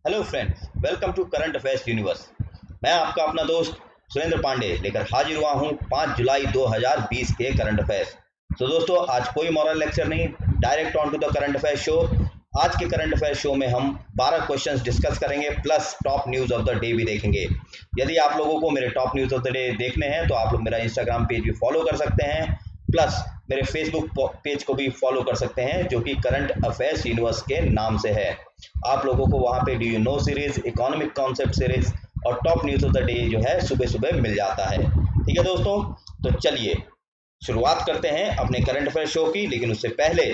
Hello friends, welcome to current affairs universe. मैं आपका अपना दोस्त सुरेंद्र पांडे लेकर हाजिर हुआ हूं 5 जुलाई 2020 के करंट अफेयर्स। तो दोस्तों, आज कोई मॉरल लेक्चर नहीं, direct on to the current affair show. आज के करंट अफेयर शो में हम 12 क्वेश्चंस डिस्कस करेंगे plus top news of the day भी देखेंगे। यदि आप लोगों को मेरे top news of the day देखने हैं तो आप लोग मेरा इंस्टाग्राम पेज भी फॉलो कर सकते हैं, प्लस मेरे फेसबुक पेज को भी फॉलो कर सकते हैं जो कि करंट अफेयर्स यूनिवर्स के नाम से है। आप लोगों को वहाँ पे do you know series, economic concept series और top news of the day जो है सुबह सुबह मिल जाता है। ठीक है दोस्तों, तो चलिए शुरुआत करते हैं अपने करंट अफेयर शो की। लेकिन उससे पहले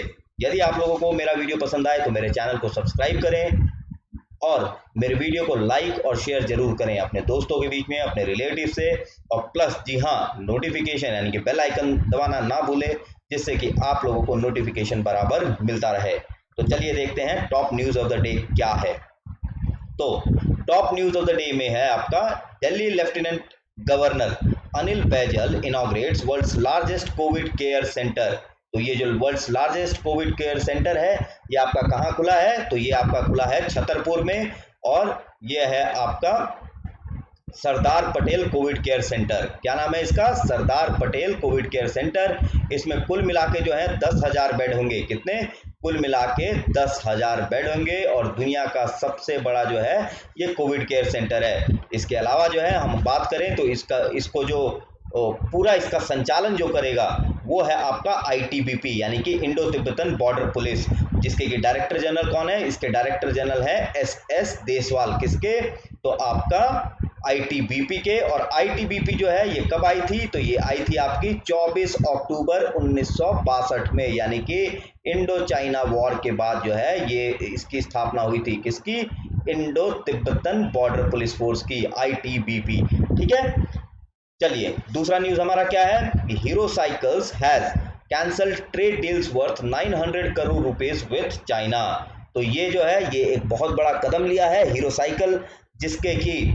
यदि आप लोगों को मेरा वीडियो पसंद आए तो मेरे चैनल को सब्सक्राइब करें और मेरे वीडियो को लाइक और शेयर जरूर करें अपने दोस्तों के बीच में, अपने रिलेटिव से। और प्लस जी हाँ, नोटिफिकेशन यानी कि बेल आइकन दबाना ना भूलें, जिससे कि आप लोगों को नोटिफिकेशन बराबर मिलता रहे। तो चलिए देखते हैं top news of the day क्या है। तो top news of the day में है आपका, Delhi lieutenant governor Anil Baijal inaugurates world's largest COVID care centre. तो ये जो world's largest COVID care centre है, ये आपका कहाँ खुला है? तो ये आपका खुला है छतरपुर में, और ये है आपका Sardar Patel Covid care centre. क्या नाम है इसका? Sardar Patel Covid care centre. इसमें कुल मिला के जो है 10,000 बेड होंगे। कितने? कुल मिला के 10,000 बेड होंगे, और दुनिया का सबसे बड़ा जो है ये कोविड केयर सेंटर है। इसके अलावा जो है हम बात करें तो इसको जो पूरा इसका संचालन जो करेगा वो है आपका आईटीबीपी यानी कि इंडो तिब्बतन बॉर्डर पुलिस, जिसके कि डायरेक्टर जनरल कौन है? इसके डायरेक्टर जनरल है एस देसवाल। किसके? तो आपका आईटीबीपी के। और आईटीबीपी जो है ये कब आई थी? तो ये आई थी आपकी 24 अक्टूबर 1962 में, यानी कि इंडो चाइना वॉर के बाद जो है ये इसकी स्थापना हुई थी। किसकी? Indo Tibetan border police force की, आईटीबीपी। ठीक है, चलिए दूसरा न्यूज हमारा क्या है? Hero cycles has cancelled trade deals worth 900 crore rupees with China. तो ये जो है ये एक बहुत बड़ा कदम लिया है हीरो साइकिल, जिसके कि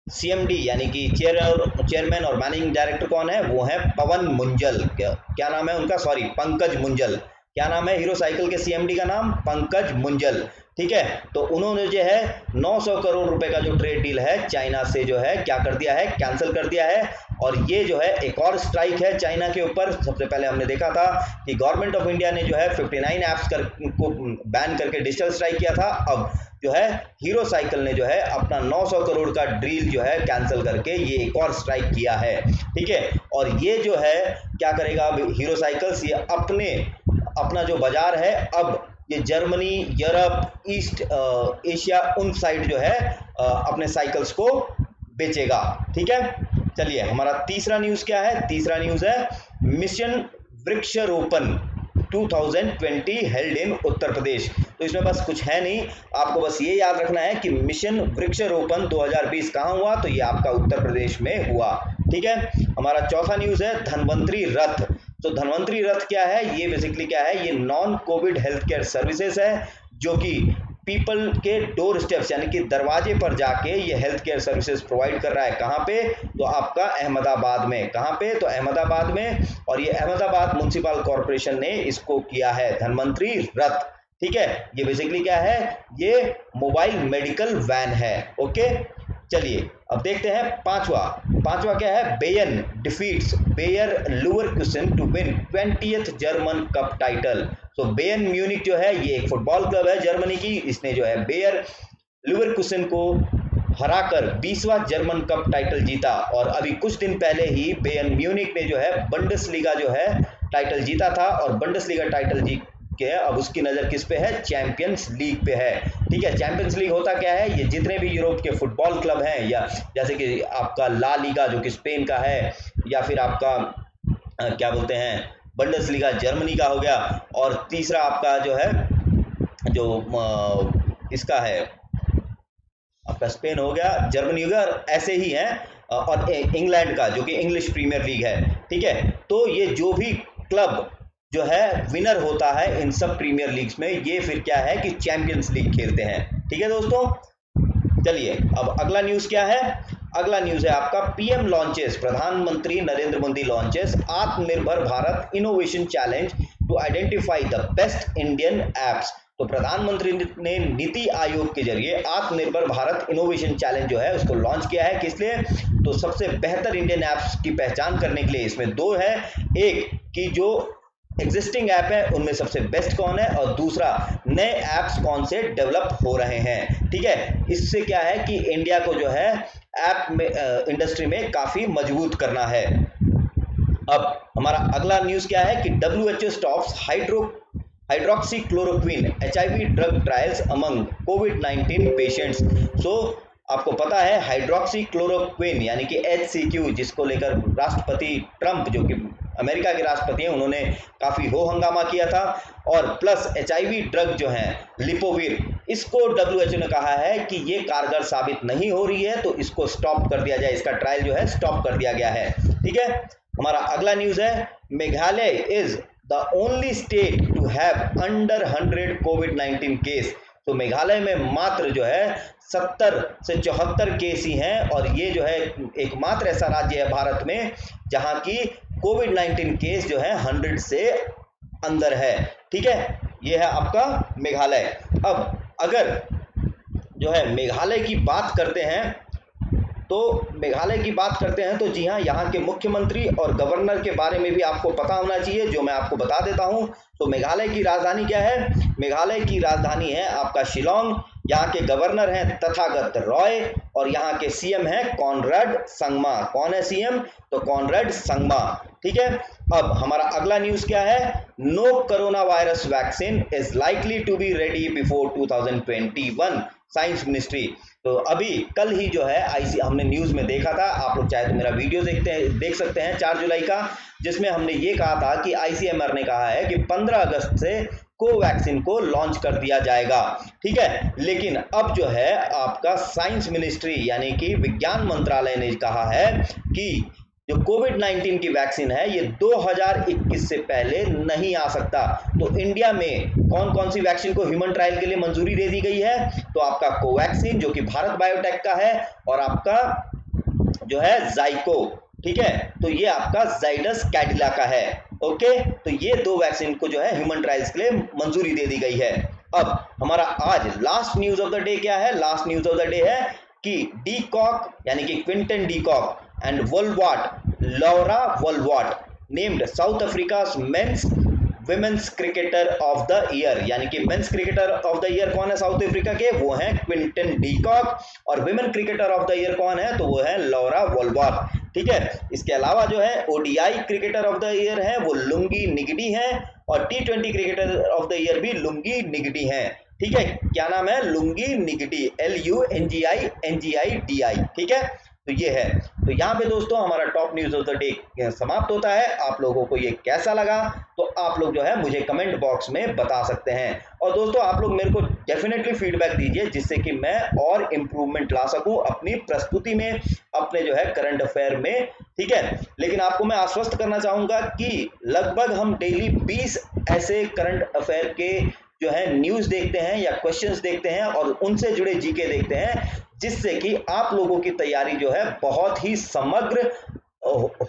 सीएमडी यानी कि चेयरमैन और मैनेजिंग डायरेक्टर कौन है? वो है पवन मुंजल। क्या नाम है उनका? सॉरी, पंकज मुंजल। क्या नाम है हीरो साइकिल के सीएमडी का नाम? पंकज मुंजल। ठीक है, तो उन्होंने जो है 900 करोड़ रुपए का जो ट्रेड डील है चाइना से जो है क्या कर दिया है? कैंसिल कर दिया है। और ये जो है एक और स्ट्राइक है चाइना के ऊपर। सबसे पहले हमने देखा था कि गवर्नमेंट ऑफ इंडिया ने जो है 59 ऐप्स को बैन करके डिजिटल स्ट्राइक किया था। अब जो है हीरो साइकिल ने जो है अपना 900 करोड़ का डील जो है कैंसिल करके ये एक और स्ट्राइक किया है। ठीक है, और ये जो है क्या करेगा अब हीरो साइकिल्स? ये अपना जो बाजार है अब ये जर्मनी, यूरोप, ईस्ट एशिया उन साइड जो है अपने साइकिल्स को बेचेगा। ठीक है, चलिए हमारा तीसरा न्यूज क्या है? तीसरा न्यूज है मिशन वृक्षारोपण 2020 हेल्ड इन उत्तर प्रदेश। तो इसमें बस कुछ है नहीं, आपको बस ये याद रखना है कि मिशन वृक्षारोपण 2020 कहाँ हुआ? तो ये आपका उत्तर प्रदेश में हुआ। ठीक है, हमारा चौथा न्यूज है धन्वंतरी रथ। तो धन्वंतरी रथ क्या है? ये बेसिकली क्या है? ये non Covid health care services है, जो कि पीपल के डोर स्टेप्स यानी कि दरवाजे पर जाके ये हेल्थ केयर सर्विसेज प्रोवाइड कर रहा है। कहाँ पे? तो आपका अहमदाबाद में। कहाँ पे? तो अहमदाबाद में। और ये अहमदाबाद म्युनिसिपल कॉर्पोरेशन ने इसको किया है धन्वंतरी रथ। ठीक है, ये बेसिकली क्या है? ये मोबाइल मेडिकल वैन है। ओके, चलिए अब देखते हैं पांचवा क्या है? Bayern defeats Bayer Leverkusen to win 20th German cup title. तो बेयन म्यूनिक जो है ये एक फुटबॉल क्लब है जर्मनी की। इसने जो है बेयर लीवरकुसेन को हराकर 20वां जर्मन कप टाइटल जीता। और अभी कुछ दिन पहले ही बेयन म्यूनिक ने जो है बंडसलीगा जो है टाइटल जीता था, और बंडसलीगा टाइटल जीत के अब उसकी नज़र किस पे है? चैंपियंस लीग पे है। ठीक है, चैंपियंस लीग होता क्या है? ये जितने भी यूरोप के फुटबॉल क्लब हैं, या जैसे कि आपका ला लीगा जो कि स्पेन का है, या फिर आपका क्या बोलते हैं बंडसलीगा जर्मनी का हो गया, और तीसरा आपका जो है जो इसका है आपका स्पेन हो गया, जर्मनी हो गया, और ऐसे ही है। और इंग्लैंड का जो कि इंग्लिश प्रीमियर लीग है। ठीक है, तो ये जो भी क्लब जो है विनर होता है इन सब प्रीमियर लीग्स में, ये फिर क्या है कि चैंपियंस लीग खेलते हैं। ठीक है दोस्तों, चलिए अब अगला न्यूज क्या है? अगला न्यूज है आपका पीएम लॉन्चेस, प्रधानमंत्री Narendra Modi launches Atmanirbhar Bharat innovation challenge to identify the best Indian apps. तो प्रधानमंत्री ने नीति आयोग के जरिए आत्मनिर्भर भारत इनोवेशन चैलेंज जो है उसको लॉन्च किया है। किस लिए? तो सबसे बेहतर इंडियन ऐप्स की पहचान करने के लिए। इसमें दो है, एक कि जो एग्जिस्टिंग ऐप है उनमें सबसे बेस्ट कौन है, और दूसरा नए ऐप्स कौन से डेवलप हो रहे हैं। ठीक है, इससे क्या है कि इंडिया को जो है ऐप में इंडस्ट्री में काफी मजबूत करना है। अब हमारा अगला न्यूज क्या है कि WHO stops hydroxychloroquine HIV drug trials among कोविड-19 पेशेंट्स। सो आपको पता है हाइड्रोक्सीक्लोरोक्विन यानी कि HCQ, जिसको लेकर राष्ट्रपति ट्रंप जो कि अमेरिका के राष्ट्रपति हैं उन्होंने काफी हो हंगामा किया था, और प्लस HIV ड्रग जो है लिपोविर, इसको WHO ने कहा है कि ये कारगर साबित नहीं हो रही है, तो इसको स्टॉप कर दिया जाए, इसका ट्रायल जो है स्टॉप कर दिया गया है। ठीक है, हमारा अगला न्यूज है Meghalaya is the only state to have under 100 कोविड-19 केस। तो मेघालय में मात्र जो है 70 से 74 केस ही हैं, और ये जो है एकमात्र ऐसा राज्य है भारत में जहां की कोविड-19 केस जो है 100 से अंदर है। ठीक है, ये है आपका मेघालय। अब अगर जो है मेघालय की बात करते हैं तो जी हाँ, यहाँ के मुख्यमंत्री और गवर्नर के बारे में भी आपको पता होना चाहिए, जो मैं आपको बता देता हूँ। तो मेघालय की राजधानी क्या है? मेघालय की राजधानी है आपका शिलोंग। यहाँ के गवर्नर हैं तथागत रॉय, और यहाँ के सीएम हैं कॉनराड संगमा। कौन है सीएम? तो कॉनराड संगमा। ठीक है, अब हमारा अगला न्यूज क्या है? No corona virus vaccine is likely to be ready before 2021, science ministry. तो अभी कल ही जो है हमने न्यूज में देखा था, आप लोग चाहे तो मेरा वीडियो देख सकते हैं 4 जुलाई का, जिसमें हमने ये कहा था कि ICMR ने कहा है कि 15 अगस्त से कोवैक्सीन को लॉन्च कर दिया जाएगा। ठीक है, लेकिन अब जो है आपका साइंस मिनिस्ट्री यानी कि विज्ञान मंत्रालय ने कहा है कि जो कोविड-19 की वैक्सीन है ये 2021 से पहले नहीं आ सकता। तो इंडिया में कौन कौन सी वैक्सीन को ह्यूमन ट्रायल के लिए मंजूरी दे दी गई है? तो आपका कोवैक्सीन जो कि भारत बायोटेक का है, और आपका जो है जाइको। ठीक है, तो ये आपका जाइडस कैडिला का है। ओके, तो ये दो वैक्सीन को जो है ह्यूमन ट्रायल्स के लिए मंजूरी दे दी गई है। अब हमारा आज last news of the day क्या है? Last news of the day है कि डीकॉक यानी कि Quinton de Kock and Laura Wolvaardt named South Africa's men's women's cricketer of the year. यानी कि men's cricketer of the year कौन है साउथ अफ्रीका के? वो हैं क्विंटन डीकॉक। और women cricketer of the year कौन है? तो वो है लौरा वोल्वाट। ठीक है, इसके अलावा जो है ODI cricketer of the year है वो लुंगी निगडी है, और T20 cricketer of the year भी लुंगी निगडी है। ठीक है, क्या नाम है? लुंगी निगडी, LUNGI ठीक है, तो ये है। तो यहाँ पे दोस्तों हमारा top news of the day समाप्त होता है। आप लोगों को ये कैसा लगा तो आप लोग जो है मुझे कमेंट बॉक्स में बता सकते हैं। और दोस्तों आप लोग मेरे को डेफिनेटली फीडबैक दीजिए, जिससे कि मैं और इम्प्रूवमेंट ला सकूं अपनी प्रस्तुति में, अपने जो है करंट अफेयर में। ठीक है, लेकिन आपको मैं आश्वस्त करना चाहूंगा कि लगभग हम डेली 20 ऐसे करंट अफेयर के जो है न्यूज देखते हैं या क्वेश्चंस देखते हैं, और उनसे जुड़े जीके देखते हैं, जिससे कि आप लोगों की तैयारी जो है बहुत ही समग्र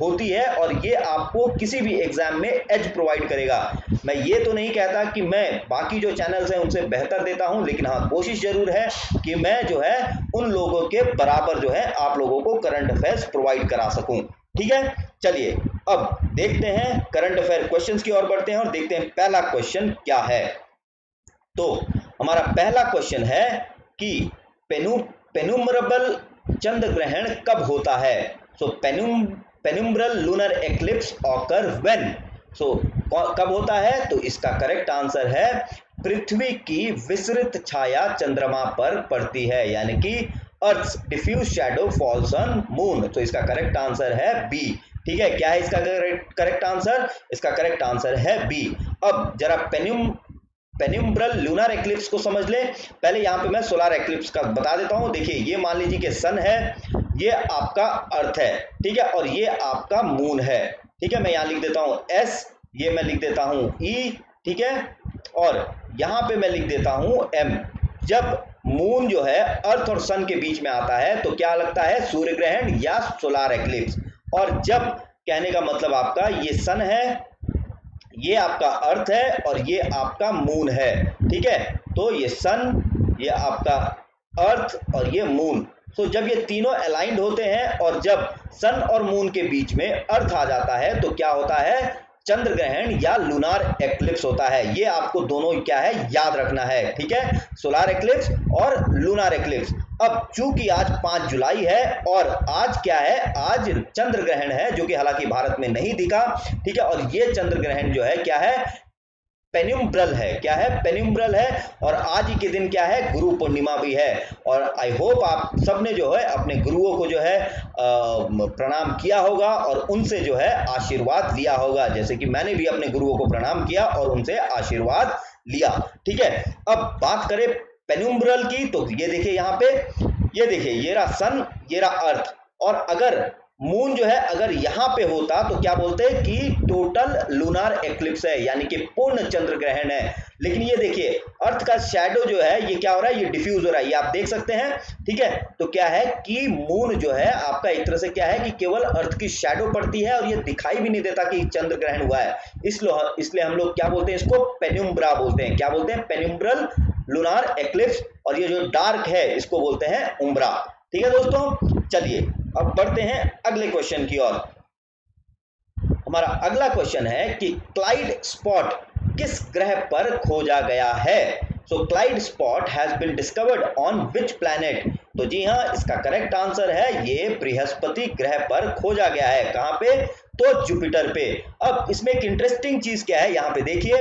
होती है, और ये आपको किसी भी एग्जाम में एज प्रोवाइड करेगा। मैं ये तो नहीं कहता कि मैं बाकी जो चैनल्स हैं उनसे बेहतर देता हूं, लेकिन हाँ कोशिश जरूर है कि मैं जो है उन लोगों के बराबर जो है आप लोगों को करंट अफेयर्स प्रोवाइड करा सकूं। ठीक है, चलिए अब देखते हैं करंट अफेयर क्वेश्चंस की ओर बढ़ते हैं, और देखते हैं पहला क्वेश्चन क्या है। तो हमारा पहला क्वेश्चन है कि पेनुम्ब्रल चंद्र ग्रहण कब होता है? So penumbral lunar eclipse occur when? So कब होता है? तो इसका करेक्ट आंसर है पृथ्वी की विसरित छाया चंद्रमा पर पड़ती है, यानी कि earth diffuse shadow falls on moon. तो इसका करेक्ट आंसर है बी। ठीक है, क्या है इसका करेक्ट आंसर? इसका करेक्ट आंसर है बी। अब जरा पेनुम्ब्रल लूनर एक्लिप्स को समझ ले। पहले यहाँ पे मैं सोलर एक्लिप्स का बता देता हूँ। देखिए, ये मान लीजिए कि सन है, ये आपका अर्थ है, ठीक है, और ये आपका मून है। ठीक है, मैं यहाँ लिख देता हूँ एस, ये मैं लिख देता हूँ ई, ठीक है, और यहाँ पे मैं लिख देता हूँ एम। जब मून जो है अर्थ और सन के बीच में आता है तो क्या लगता है? सूर्य ग्रहण या सोलर एक्लिप्स। और जब कहने का मतलब आपका ये सन है, ये आपका अर्थ है और ये आपका मून है, ठीक है। तो ये सन, ये आपका अर्थ और ये मून। तो जब ये तीनों अलाइंड होते हैं और जब सन और मून के बीच में अर्थ आ जाता है तो क्या होता है, चंद्र ग्रहण या लूनार एक्लिप्स होता है। ये आपको दोनों क्या है याद रखना है, ठीक है, सोलार एक्लिप्स और लूनार एक्लिप्स। अब चूंकि आज 5 जुलाई है और आज क्या है, आज चंद्र ग्रहण है जो कि हालांकि भारत में नहीं दिखा, ठीक है। और ये चंद्र ग्रहण जो है क्या है, पेन्युम्ब्रल है, क्या है, पेन्युम्ब्रल है। और आज ही के दिन क्या है, गुरु पूर्णिमा भी है। और आई होप आप सबने जो है अपने गुरुओं को जो है प्रणाम किया होगा और उनसे जो है आशीर्वाद लिया होगा, जैसे कि मैंने भी अपने गुरुओं को प्रणाम किया और उनसे आशीर्वाद लिया, ठीक है। अब बात करें पेन्युम्ब्रल की, तो ये देखिए यहाँ पे, ये देखिए ये रहा सन, ये रहा अर्थ। और अगर मून जो है अगर यहां पे होता तो क्या बोलते हैं कि टोटल लूनार एक्लिप्स है, यानी कि पूर्ण चंद्र ग्रहण है। लेकिन ये देखिए अर्थ का शैडो जो है ये क्या हो रहा है, ये डिफ्यूज हो रहा है, ये आप देख सकते हैं, ठीक है। तो क्या है कि मून जो है आपका एक तरह से क्या है कि केवल अर्थ की शैडो पड़ती है और ये दिखाई भी नहीं देता कि चंद्र ग्रहण हुआ है। इसलिए हम लोग क्या बोलते हैं, इसको पेन्युम्ब्रा बोलते हैं। क्या बोलते हैं, पेन्युम्ब्रल लूनार एक्लिप्स। और ये जो डार्क है इसको बोलते हैं उम्ब्रा, ठीक है दोस्तों। चलिए अब बढ़ते हैं अगले क्वेश्चन की ओर। हमारा अगला क्वेश्चन है कि क्लाइड स्पॉट किस ग्रह पर खोजा गया है। So Clyde spot has been discovered on which planet. तो जी हाँ, इसका करेक्ट आंसर है ये बृहस्पति ग्रह पर खोजा गया है। कहां पे, तो जुपिटर पे। अब इसमें एक इंटरेस्टिंग चीज क्या है, यहाँ पे देखिए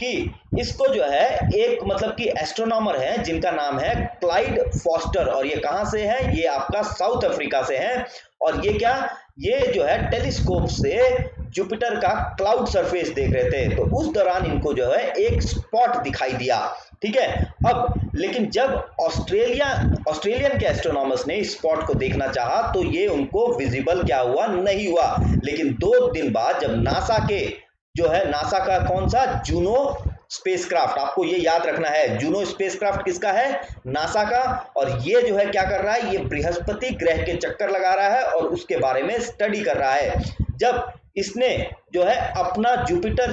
कि इसको जो है एक मतलब कि एस्ट्रोनॉमर है जिनका नाम है क्लाइड फॉस्टर, और ये कहां से है, ये आपका साउथ अफ्रीका से है। और ये क्या, ये जो है टेलीस्कोप से जुपिटर का क्लाउड सरफेस देख रहे थे, तो उस दौरान इनको जो है एक स्पॉट दिखाई दिया, ठीक है। अब लेकिन जब ऑस्ट्रेलियन के एस्ट्रोनॉमर्स ने इस स्पॉट को देखना चाहा तो ये उनको विजिबल क्या हुआ, नहीं हुआ। लेकिन 2 दिन बाद जब नासा के जो है, नासा का कौन सा, जूनो स्पेसक्राफ्ट, आपको ये याद रखना है, जूनो स्पेसक्राफ्ट किसका है, नासा का। और ये जो है क्या कर रहा है, ये बृहस्पति ग्रह के चक्कर लगा रहा है और उसके बारे में स्टडी कर रहा है। जब इसने जो है अपना जुपिटर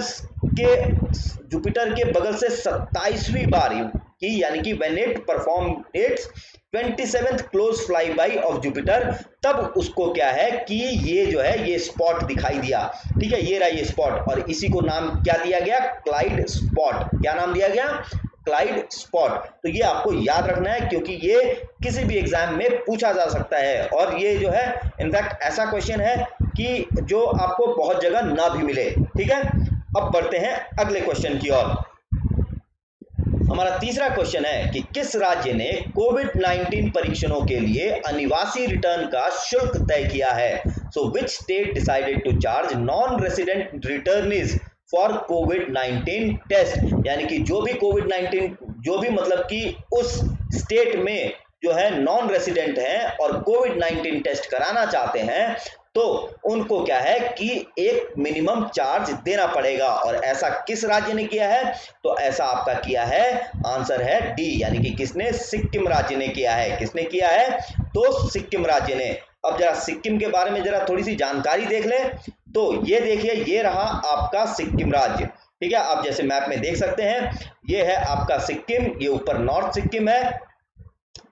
के बगल से 27वीं बार की, यानी कि when it perform it's 27th close fly by of Jupiter, तब उसको क्या है कि ये जो है ये स्पॉट दिखाई दिया, ठीक है। ये रहा ये स्पॉट, और इसी को नाम क्या दिया गया, क्लाइड स्पॉट। क्या नाम दिया गया, क्लाइड स्पॉट। तो ये आपको याद रखना है क्योंकि ये किसी भी एग्जाम में पूछा जा सकता है, और ये जो है इनफैक्ट ऐसा क्वेश्चन है कि जो आपको बहुत जगह ना भी मिले, ठीक है। अब बढ़ते हैं अगले क्वेश्चन की ओर। हमारा तीसरा क्वेश्चन है कि किस राज्य ने कोविड-19 परीक्षणों के लिए अनिवासी रिटर्न का शुल्क तय किया है। So which state decided to charge non resident returnees for कोविड-19 टेस्ट। यानी कि जो भी कोविड-19, जो भी मतलब कि उस स्टेट में जो है नॉन रेसिडेंट हैं और कोविड-19 टेस्ट कराना चाहते हैं, तो उनको क्या है कि एक मिनिमम चार्ज देना पड़ेगा। और ऐसा किस राज्य ने किया है, तो ऐसा आपका किया है, आंसर है डी, यानी कि किसने, सिक्किम राज्य ने किया है। किसने किया है, तो सिक्किम राज्य ने। अब जरा सिक्किम के बारे में जरा थोड़ी सी जानकारी देख लें। तो ये देखिए, ये रहा आपका सिक्किम राज्य, ठीक है। आप जैसे मैप में देख सकते हैं, ये है आपका सिक्किम, ये ऊपर नॉर्थ सिक्किम है,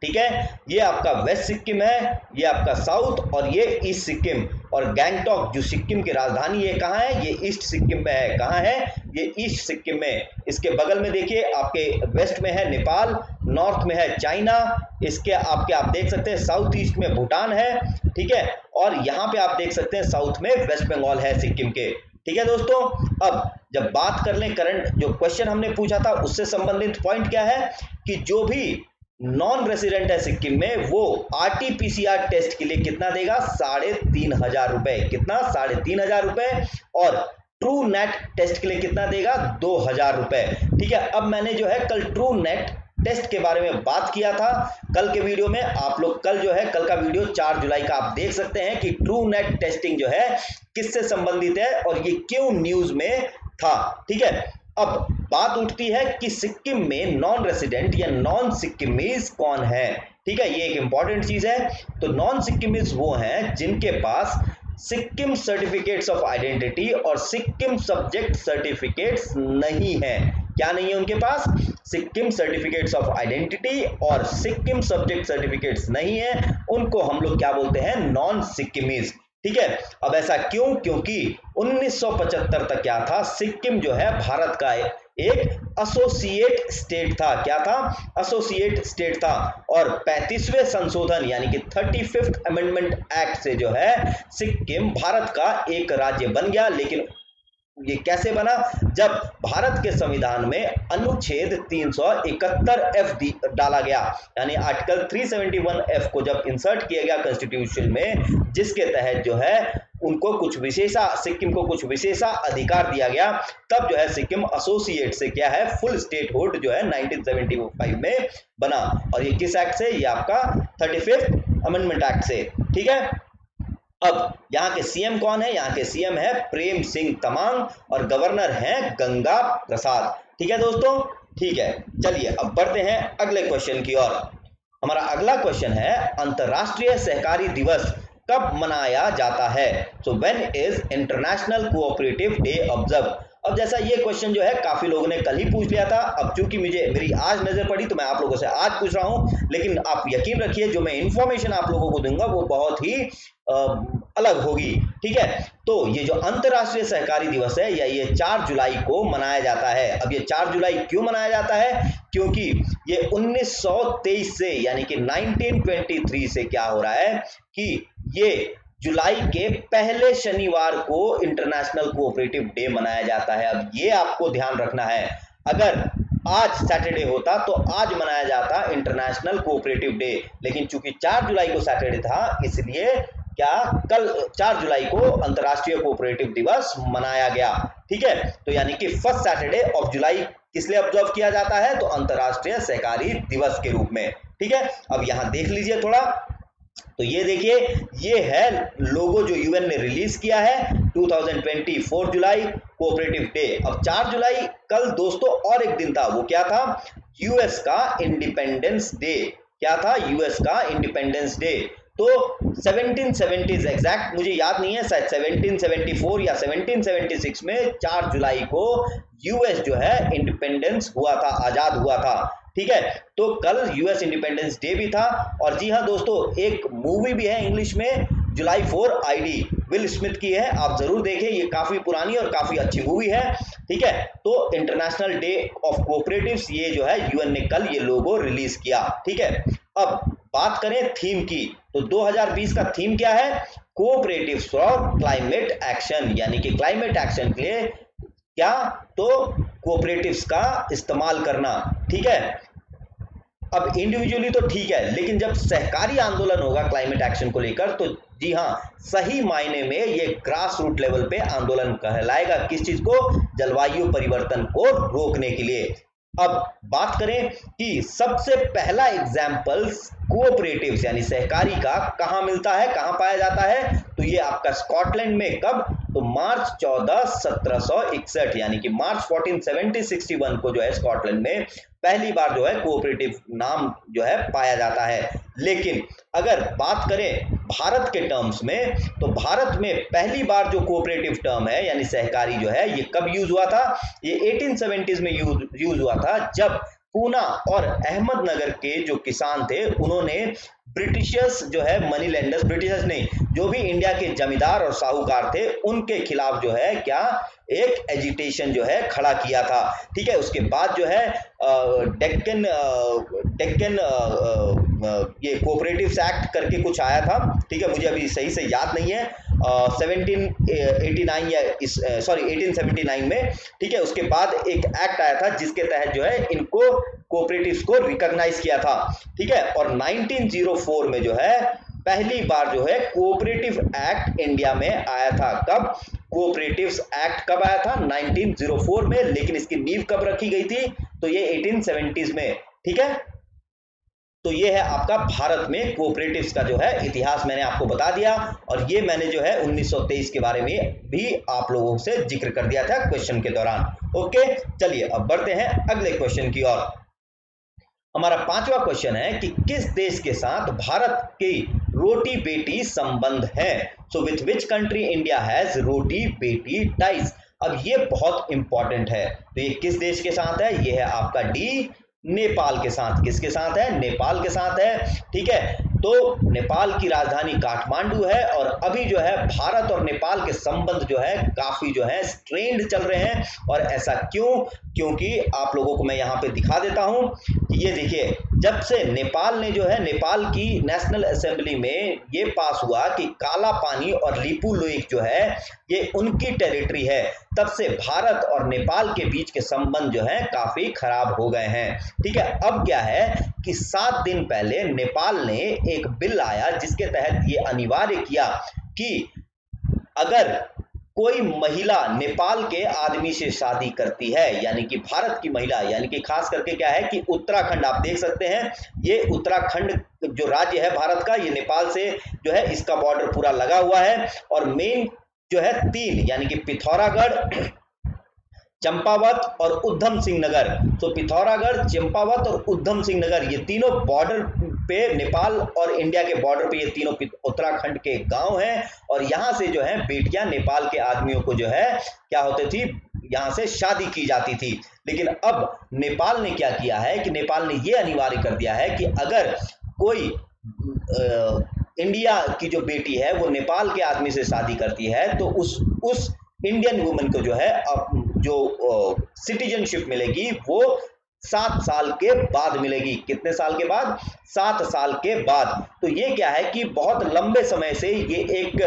ठीक है। ये आपका वेस्ट सिक्किम है, ये आपका साउथ, और ये ईस्ट सिक्किम। और गैंगटॉक जो सिक्किम की राजधानी, ये कहाँ है, ये ईस्ट सिक्किम में है। कहाँ है, ये ईस्ट सिक्किम में। इसके बगल में देखिए आपके वेस्ट में है नेपाल, नॉर्थ में है चाइना, इसके आपके आप देख सकते हैं साउथ ईस्ट में भूटान है, ठीक है। और यहाँ पे आप देख सकते हैं साउथ में वेस्ट बंगाल है सिक्किम के, ठीक है दोस्तों। अब जब बात कर लें करंट जो क्वेश्चन हमने पूछा था उससे संबंधित पॉइंट क्या है कि जो भी नॉन रेसिडेंट है सिक्किम में, वो आरटीपीसीआर टेस्ट के लिए कितना देगा, 3,500 रुपए। कितना, 3,500 रुपए। और ट्रू नेट टेस्ट के लिए कितना देगा, 2,000 रुपए, ठीक है। अब मैंने जो है कल ट्रू नेट टेस्ट के बारे में बात किया था कल के वीडियो में। आप लोग कल जो है, कल का वीडियो 4 जुलाई का आप देख सकते हैं कि ट्रू नेट टेस्टिंग जो है किससे संबंधित है और ये क्यों न्यूज में था, ठीक है। अब बात उठती है कि सिक्किम में नॉन रेसिडेंट या नॉन सिक्किमीज कौन है, ठीक है। ये एक इंपॉर्टेंट चीज है। तो नॉन सिक्किमीज वो हैं जिनके पास सिक्किम सर्टिफिकेट्स ऑफ आइडेंटिटी और सिक्किम सब्जेक्ट सर्टिफिकेट्स नहीं है। क्या नहीं है उनके पास? सिक्किम सर्टिफिकेट्स ऑफ आइडेंटिटी और सिक्किम सब्जेक्ट सर्टिफिकेट्स नहीं है। उनको हम लोग क्या बोलते हैं? नॉन सिक्किमीज। ठीक है, अब ऐसा क्यों? क्योंकि 1975 तक क्या था, सिक्किम जो है भारत का एक एसोसिएट स्टेट था। क्या था? एसोसिएट स्टेट था। और 35वें संशोधन यानी कि 35th अमेंडमेंट एक्ट से जो है सिक्किम भारत का एक राज्य बन गया। लेकिन ये कैसे बना? जब भारत के संविधान में अनुच्छेद 371F डाला गया, यानी आर्टिकल 371F को जब इंसर्ट किया गया कॉन्स्टिट्यूशन में, जिसके तहत जो है उनको कुछ विशेषा, सिक्किम को कुछ विशेषा अधिकार दिया गया, तब जो है सिक्किम एसोसिएट से क्या है, फुल स्टेटहुड जो है 1975 में बना। और ये किस एक्ट से? ये आपका 35th अमेंडमेंट एक्ट से। ठीक है, अब यहाँ के सीएम कौन है? यहाँ के सीएम है प्रेम सिंह तमांग और गवर्नर हैं गंगा प्रसाद। ठीक है दोस्तों, ठीक है, चलिए अब बढ़ते हैं अगले क्वेश्चन की ओर। हमारा अगला क्वेश्चन है, अंतरराष्ट्रीय सहकारी दिवस कब मनाया जाता है? So when is international cooperative day observe? अब जैसा ये क्वेश्चन जो है काफी लोगों ने कल ही पूछ लिया था, अब चूंकि मेरी आज नजर पड़ी तो मैं आप लोगों से आज पूछ रहा हूं। लेकिन आप यकीन रखिए जो मैं इंफॉर्मेशन आप लोगों को दूंगा वो बहुत ही अलग होगी। ठीक है, तो ये जो अंतरराष्ट्रीय सहकारी दिवस है या ये 4 जुलाई को मनाया जाता है। अब ये 4 जुलाई क्यों मनाया जाता है? क्योंकि ये 1923 से यानी कि 1923 से क्या हो रहा है कि ये जुलाई के पहले शनिवार को इंटरनेशनल कोऑपरेटिव डे मनाया जाता है। अब ये आपको ध्यान रखना है, अगर आज सैटरडे होता तो आज मनाया जाता इंटरनेशनल कोऑपरेटिव डे, लेकिन चूंकि 4 जुलाई को सैटरडे था इसलिए क्या कल 4 जुलाई को अंतरराष्ट्रीय कोऑपरेटिव दिवस मनाया गया। ठीक है, तो यानी कि फर्स्ट सैटरडे ऑफ जुलाई किस लिए ऑब्जर्व किया जाता है? तो अंतरराष्ट्रीय सहकारी दिवस के रूप में। ठीक है, अब यहां देख लीजिए थोड़ा, तो ये देखिए, ये है लोगो जो यूएन ने रिलीज किया है 2020 4 जुलाई कोऑपरेटिव डे। अब 4 जुलाई कल दोस्तों और एक दिन था, वो क्या था? यूएस का इंडिपेंडेंस डे। क्या था? यूएस का इंडिपेंडेंस डे। तो 1770 एग्जैक्ट मुझे याद नहीं है, शायद 1774 या 1776 में 4 जुलाई को यूएस जो है इंडिपेंडेंस हुआ था, आजाद हुआ था। ठीक है, तो कल यूएस इंडिपेंडेंस डे भी था। और जी हाँ दोस्तों, एक मूवी भी है इंग्लिश में, जुलाई 4 आईडी, विल स्मिथ की है, आप जरूर देखें, ये काफी पुरानी और काफी अच्छी मूवी है। ठीक है, तो इंटरनेशनल डे ऑफ कोऑपरेटिव्स ये जो है यूएन ने कल ये लोगो रिलीज किया। ठीक है, अब बात करें थीम की, तो 2020 का थीम क्या है? कोऑपरेटिव्स फॉर क्लाइमेट एक्शन, यानी कि क्लाइमेट एक्शन के लिए क्या? तो कोऑपरेटिव्स का इस्तेमाल करना। ठीक है, अब इंडिविजुअली तो ठीक है, लेकिन जब सहकारी आंदोलन होगा क्लाइमेट एक्शन को लेकर तो जी हाँ, सही मायने में ये ग्रास रूट लेवल पे आंदोलन कहलाएगा। किस चीज को? जलवायु परिवर्तन को रोकने के लिए। अब बात करें कि सबसे पहला एग्जाम्पल कोऑपरेटिव्स यानी सहकारी का कहां मिलता है, कहां पाया जाता है? तो ये आपका स्कॉटलैंड में। कब? तो मार्च 14 1761 यानी कि मार्च 1461 को जो है स्कॉटलैंड में पहली बार जो है कोऑपरेटिव नाम जो है पाया जाता है। लेकिन अगर बात करें भारत के टर्म्स में, तो भारत में पहली बार जो कोऑपरेटिव टर्म है यानी सहकारी जो है, ये कब यूज हुआ था? ये 1870s में यूज हुआ था, जब पूना और अहमदनगर के जो किसान थे उन्होंने ब्रिटिशर्स जो है मनी लेंडर्स, ब्रिटिशर्स नहीं, जो भी इंडिया के जमींदार और साहूकार थे उनके खिलाफ जो है क्या एक एजिटेशन जो है खड़ा किया था। ठीक है, उसके बाद जो है डेक्कन ये कोऑपरेटिव्स एक्ट करके कुछ आया था। ठीक है, मुझे अभी सही से याद नहीं है, 1789 या 1879 में। ठीक है, उसके बाद एक एक्ट आया था जिसके तहत जो है इनको कोऑपरेटिव्स को रिकॉग्नाइज किया था। ठीक है, और 1904 में जो है पहली बार जो है कोऑपरेटिव एक्ट इंडिया में आया था। कब? कोऑपरेटिव्स एक्ट कब आया था? 1904 में। लेकिन इसकी नींव कब रखी गई थी? तो ये 1870s में। ठीक है, तो ये है आपका भारत में कोऑपरेटिव्स का जो है इतिहास मैंने आपको बता दिया। और ये मैंने जो है 1923 के बारे में भी आप लोगों से जिक्र कर दिया था क्वेश्चन के दौरान। ओके, चलिए अब बढ़ते हैं अगले क्वेश्चन की ओर। हमारा 5वां क्वेश्चन है कि किस देश के साथ भारत की रोटी बेटी संबंध है। So with which country India has roti beti ties. अब ये बहुत इंपॉर्टेंट है, तो ये किस देश के साथ है? ये है आपका डी, नेपाल के साथ। किसके साथ है? नेपाल के साथ है। ठीक है, तो नेपाल की राजधानी काठमांडू है और अभी जो है भारत और नेपाल के संबंध जो है काफी जो है स्ट्रेन्ड चल रहे हैं। और ऐसा क्यों? क्योंकि आप लोगों को मैं यहाँ पे दिखा देता हूं कि ये देखिए, जब से नेपाल ने जो है, नेपाल की नेशनल असेंबली में ये पास हुआ कि काला पानी और लिपू लेक जो है ये उनकी टेरिटरी है, तब से भारत और नेपाल के बीच के संबंध जो है काफी खराब हो गए हैं। ठीक है, अब क्या है कि 7 दिन पहले नेपाल ने एक बिल लाया जिसके तहत ये अनिवार्य किया कि अगर कोई महिला नेपाल के आदमी से शादी करती है, यानी कि भारत की महिला, यानी कि खास करके क्या है कि उत्तराखंड आप देख सकते हैं, ये उत्तराखंड जो राज्य है भारत का, ये नेपाल से जो है इसका बॉर्डर पूरा लगा हुआ है। और मेन जो है 3, यानी कि पिथौरागढ़, चंपावत और उधम सिंह नगर। तो पिथौरागढ़, चंपावत और उधम सिंह नगर, ये तीनों बॉर्डर पे, नेपाल और इंडिया के बॉर्डर पे ये तीनों उत्तराखंड के गांव हैं। और यहां से जो है बेटियां नेपाल के आदमियों को जो है क्या होती थी, यहां से शादी की जाती थी। लेकिन अब नेपाल ने क्या किया है कि नेपाल ने ये अनिवार्य कर दिया है कि अगर कोई इंडिया की जो बेटी है वो नेपाल के आदमी से शादी करती है तो उस इंडियन वुमन को जो है जो सिटीजनशिप मिलेगी वो 7 साल के बाद मिलेगी। कितने साल के बाद? 7 साल के बाद। तो ये क्या है कि बहुत लंबे समय से ये एक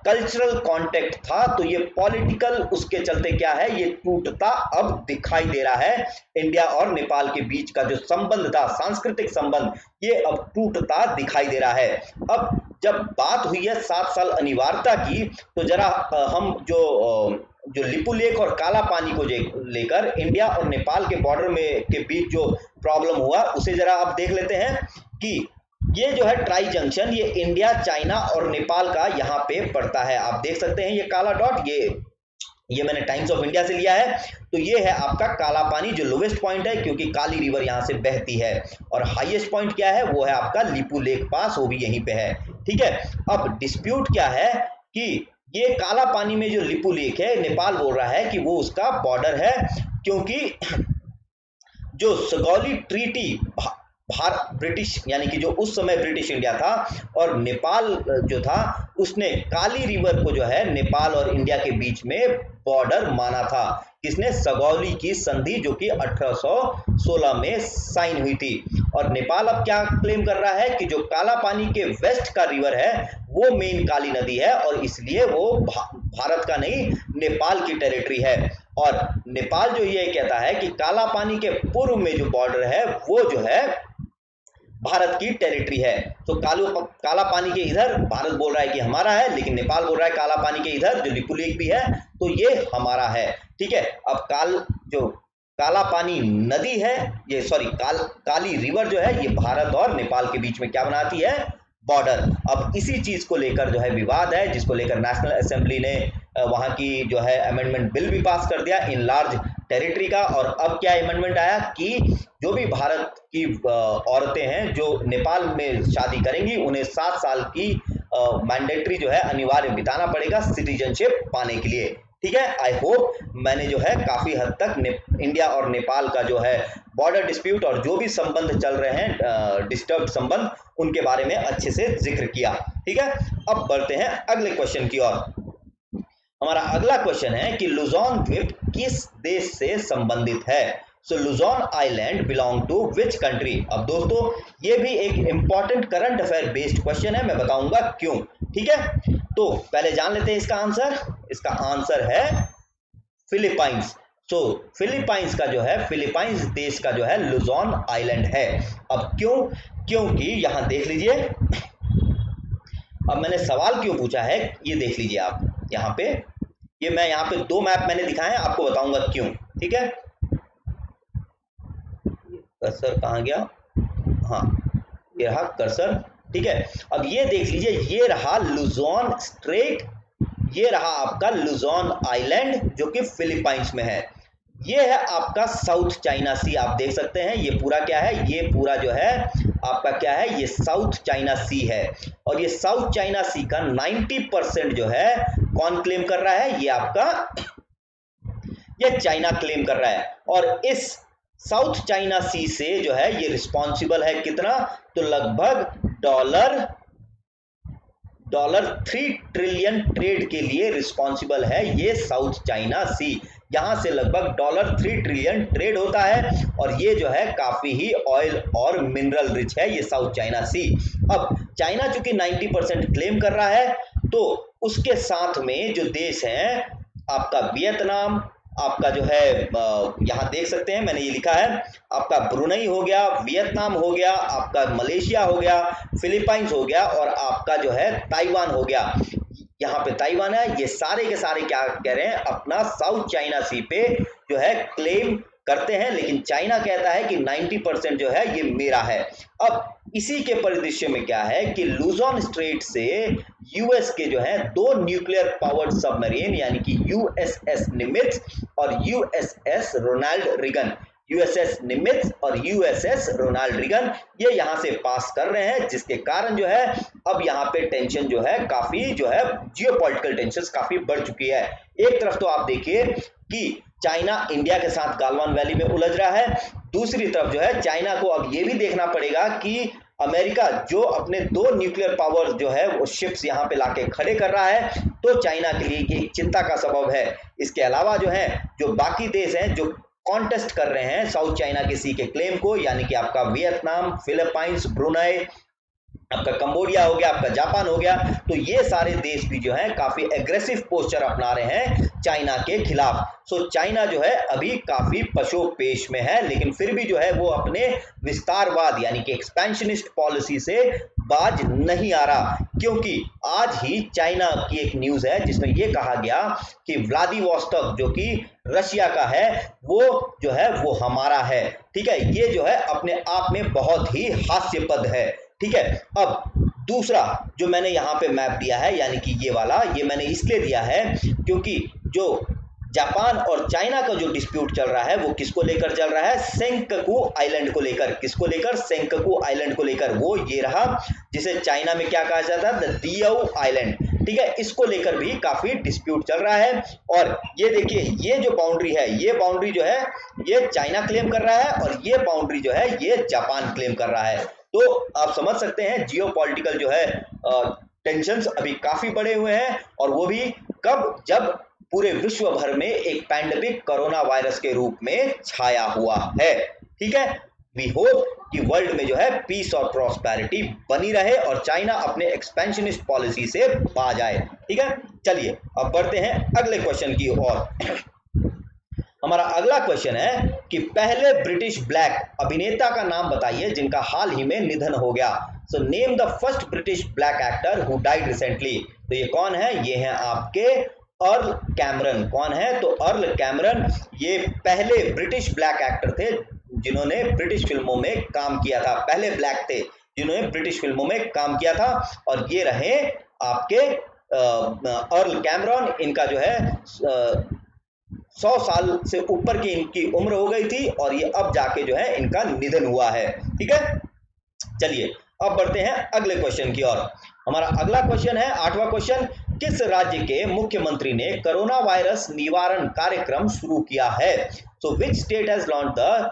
कल्चरल कॉन्टेक्ट था, तो ये पॉलिटिकल उसके चलते क्या है, ये टूटता अब दिखाई दे रहा है। इंडिया और नेपाल के बीच का जो संबंध था, सांस्कृतिक संबंध, ये अब टूटता दिखाई दे रहा है। अब जब बात हुई है 7 साल अनिवार्यता की, तो जरा हम जो लिपू लेक और काला पानी को लेकर इंडिया और नेपाल के बॉर्डर में के बीच जो प्रॉब्लम हुआ उसे जरा आप देख लेते हैं कि ये जो है ट्राई जंक्शन, ये इंडिया, चाइना और नेपाल का यहाँ पे पड़ता है। आप देख सकते हैं ये काला डॉट, ये मैंने टाइम्स ऑफ इंडिया से लिया है। तो ये है आपका काला पानी जो लोवेस्ट पॉइंट है, क्योंकि काली रिवर यहाँ से बहती है। और हाईएस्ट पॉइंट क्या है, वो है आपका लिपू लेक पास, वो भी यहीं पे है। ठीक है, अब डिस्प्यूट क्या है कि ये काला पानी में जो लिपू लेक है, नेपाल बोल रहा है कि वो उसका बॉर्डर है, क्योंकि जो सगौली ट्रीटी ब्रिटिश, यानी कि जो उस समय ब्रिटिश इंडिया था और नेपाल जो था, उसने काली रिवर को जो है नेपाल और इंडिया के बीच में बॉर्डर माना था। किसने? सगौली की संधि, जो कि 1816 में साइन हुई थी। और नेपाल अब क्या क्लेम कर रहा है कि जो काला पानी के वेस्ट का रिवर है वो मेन काली नदी है और इसलिए वो भारत का नहीं, नेपाल की टेरिटरी है। और नेपाल जो ये कहता है कि काला पानी के पूर्व में जो बॉर्डर है वो जो है भारत की टेरिटरी है। तो काला पानी के इधर भारत बोल रहा है कि हमारा है, लेकिन नेपाल बोल रहा है काला पानी के इधर जो लिपू लेक भी है तो ये हमारा है। ठीक है, अब जो काला पानी नदी है, ये सॉरी काली रिवर जो है, ये भारत और नेपाल के बीच में क्या बनाती है? बॉर्डर। अब इसी चीज को लेकर जो है विवाद है, जिसको लेकर नेशनल असेंबली ने वहां की जो है अमेंडमेंट बिल भी पास कर दिया इन लार्ज टेरिटरी का। और अब क्या अमेंडमेंट आया कि जो भी भारत की औरतें हैं जो नेपाल में शादी करेंगी, उन्हें 7 साल की मैंडेटरी जो है अनिवार्य बिताना पड़ेगा सिटीजनशिप पाने के लिए। ठीक है, आई होप मैंने जो है काफी हद तक इंडिया और नेपाल का जो है बॉर्डर डिस्प्यूट और जो भी संबंध चल रहे हैं डिस्टर्ब संबंध, उनके बारे में अच्छे से जिक्र किया। ठीक है, अब बढ़ते हैं अगले क्वेश्चन की ओर। हमारा अगला क्वेश्चन है कि लुजोन द्वीप किस देश से संबंधित है? So Luzon island belong to which country? अब दोस्तों ये भी एक important current affair based question है, मैं बताऊंगा क्यों। ठीक है, तो पहले जान लेते हैं इसका आंसर। इसका आंसर है फिलीपाइंस। सो फिलीपाइंस का जो है, फिलीपाइंस देश का जो है लुजोन आइलैंड है। अब क्यों? क्योंकि यहां देख लीजिए, अब मैंने सवाल क्यों पूछा है ये देख लीजिए आप यहाँ पे, ये मैं यहाँ पे 2 मैप मैंने दिखाए हैं, आपको बताऊंगा क्यों। ठीक है, कर्सर कहाँ गया? हाँ, ये रहा कर्सर। ठीक है, अब ये देख लीजिए, ये रहा लुजोन स्ट्रेट, ये रहा आपका लुजोन आइलैंड जो कि फिलीपाइंस में है। ये है आपका साउथ चाइना सी, आप देख सकते हैं ये पूरा क्या है, ये पूरा जो है आपका क्या है, ये साउथ चाइना सी है। और ये साउथ चाइना सी का 90% जो है कौन क्लेम कर रहा है, ये आपका ये चाइना क्लेम कर रहा है। और इस साउथ चाइना सी से जो है ये रिस्पॉन्सिबल है कितना, तो लगभग डॉलर 3 ट्रिलियन ट्रेड के लिए रिस्पॉन्सिबल है ये साउथ चाइना सी। यहां से लगभग डॉलर 3 ट्रिलियन ट्रेड होता है और ये जो है काफी ही ऑयल और मिनरल रिच है ये साउथ चाइना सी। अब चाइना चूंकि 90% क्लेम कर रहा है, तो उसके साथ में जो देश हैं आपका वियतनाम, आपका जो है यहां देख सकते हैं मैंने ये लिखा है, आपका ब्रुनई हो गया, वियतनाम हो गया, आपका मलेशिया हो गया, फिलीपाइंस हो गया और आपका जो है ताइवान हो गया। यहाँ पे ताइवान है। ये सारे के सारे क्या कह रहे हैं, अपना साउथ चाइना सी पे जो है क्लेम करते हैं, लेकिन चाइना कहता है कि 90% जो है ये मेरा है। अब इसी के परिदृश्य में क्या है कि लुजोन स्ट्रेट से यूएस के जो है 2 न्यूक्लियर पावर्ड सबमरीन यानी कि यूएसएस निमित्ज और USS Ronald Reagan, USS Nimitz और यूएसएस रोनाल्ड रिगन, ये यहां से पास कर रहे हैं, जिसके कारण जो है अब यहाँ पे टेंशन जो है काफी जो है जियोपॉलिटिकल टेंशन काफी बढ़ चुकी है। एक तरफ तो आप देखिए कि चाइना इंडिया के साथ गालवान वैली में उलझ रहा है, दूसरी तरफ जो है चाइना को अब ये भी देखना पड़ेगा कि अमेरिका जो अपने 2 न्यूक्लियर पावर जो है वो शिप्स यहाँ पे लाके खड़े कर रहा है, तो चाइना के लिए एक चिंता का सबब है। इसके अलावा जो है जो बाकी देश हैं जो कॉन्टेस्ट कर रहे हैं साउथ चाइना के सी के क्लेम को, यानी कि आपका वियतनाम, फिलीपाइंस, ब्रुनई, आपका कंबोडिया हो गया, आपका जापान हो गया, तो ये सारे देश भी जो है काफी एग्रेसिव पोस्चर अपना रहे हैं चाइना के खिलाफ। सो चाइना जो है अभी काफी पशोपेश में है, लेकिन फिर भी जो है वो अपने विस्तारवाद यानी कि एक्सपेंशनिस्ट पॉलिसी से बाज नहीं आ रहा, क्योंकि आज ही चाइना की एक न्यूज है जिसमें ये कहा गया कि व्लादिवोस्टॉक जो कि रशिया का है वो जो है वो हमारा है। ठीक है, ये जो है अपने आप में बहुत ही हास्यास्पद है। ठीक है, अब दूसरा जो मैंने यहाँ पे मैप दिया है यानी कि ये वाला, ये मैंने इसलिए दिया है क्योंकि जो जापान और चाइना का जो डिस्प्यूट चल रहा है वो किसको लेकर चल रहा है, सेंकाकू आइलैंड को लेकर। किसको लेकर, सेंकाकू आइलैंड को लेकर। वो ये रहा जिसे चाइना में क्या कहा जाता है, द दियाओ आइलैंड। ठीक है, इसको लेकर भी काफी डिस्प्यूट चल रहा है। और ये देखिए ये जो बाउंड्री है, ये बाउंड्री जो है ये चाइना क्लेम कर रहा है और ये बाउंड्री जो है ये जापान क्लेम कर रहा है। तो आप समझ सकते हैं जियोपॉलिटिकल जो है टेंशन्स अभी काफी बढ़े हुए हैं, और वो भी कब, जब पूरे विश्व भर में एक पैंडेमिक कोरोना वायरस के रूप में छाया हुआ है। ठीक है, वी होप कि वर्ल्ड में जो है पीस और प्रॉस्पेरिटी बनी रहे और चाइना अपने एक्सपेंशनिस्ट पॉलिसी से बाज आए। ठीक है, चलिए अब बढ़ते हैं अगले क्वेश्चन की ओर। हमारा अगला क्वेश्चन है कि पहले ब्रिटिश ब्लैक अभिनेता का नाम बताइए जिनका हाल ही में निधन हो गया। So name the first British black actor who died recently. तो ये कौन है, ये हैं आपके अर्ल कैमरन। कौन है, तो अर्ल कैमरन ये पहले ब्रिटिश ब्लैक एक्टर थे जिन्होंने ब्रिटिश फिल्मों में काम किया था, पहले ब्लैक थे जिन्होंने ब्रिटिश फिल्मों में काम किया था। और ये रहे आपके अर्ल कैमरन। इनका जो है 100 साल से ऊपर की इनकी उम्र हो गई थी और ये अब जाके जो है इनका निधन हुआ है। ठीक है, चलिए अब बढ़ते हैं अगले क्वेश्चन की ओर। हमारा अगला क्वेश्चन है 8वां क्वेश्चन, किस राज्य के मुख्यमंत्री ने कोरोना वायरस निवारण कार्यक्रम शुरू किया है। So which state has launched the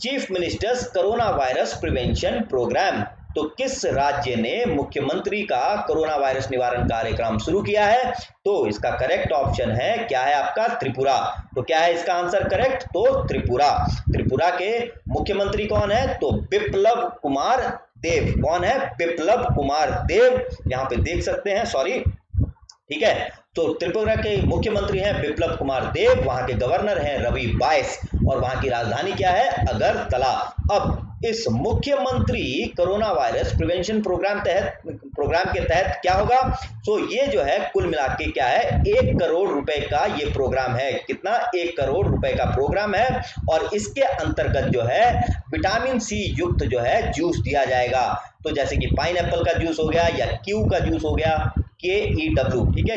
chief minister's corona virus prevention programme. तो किस राज्य ने मुख्यमंत्री का कोरोना वायरस निवारण कार्यक्रम शुरू किया है, तो इसका करेक्ट ऑप्शन है क्या है आपका, त्रिपुरा। तो क्या है इसका आंसर करेक्ट, तो त्रिपुरा। त्रिपुरा के मुख्यमंत्री कौन है, तो बिप्लब कुमार देव। कौन है, बिप्लब कुमार देव, यहाँ पे देख सकते हैं, सॉरी। ठीक है, तो त्रिपुरा के मुख्यमंत्री हैं बिप्लब कुमार देव, वहां के गवर्नर हैं रवि बाइस और वहां की राजधानी क्या है, अगरतला। अब इस मुख्यमंत्री कोरोना वायरस प्रिवेंशन प्रोग्राम के तहत क्या होगा, तो ये जो है कुल मिला के क्या है 1 करोड़ रुपए का ये प्रोग्राम है। कितना, 1 करोड़ रुपए का प्रोग्राम है। और इसके अंतर्गत जो है विटामिन सी युक्त जो है जूस दिया जाएगा। तो जैसे कि पाइनएप्पल का जूस हो गया या क्यू का जूस हो गया, KEW। ठीक है,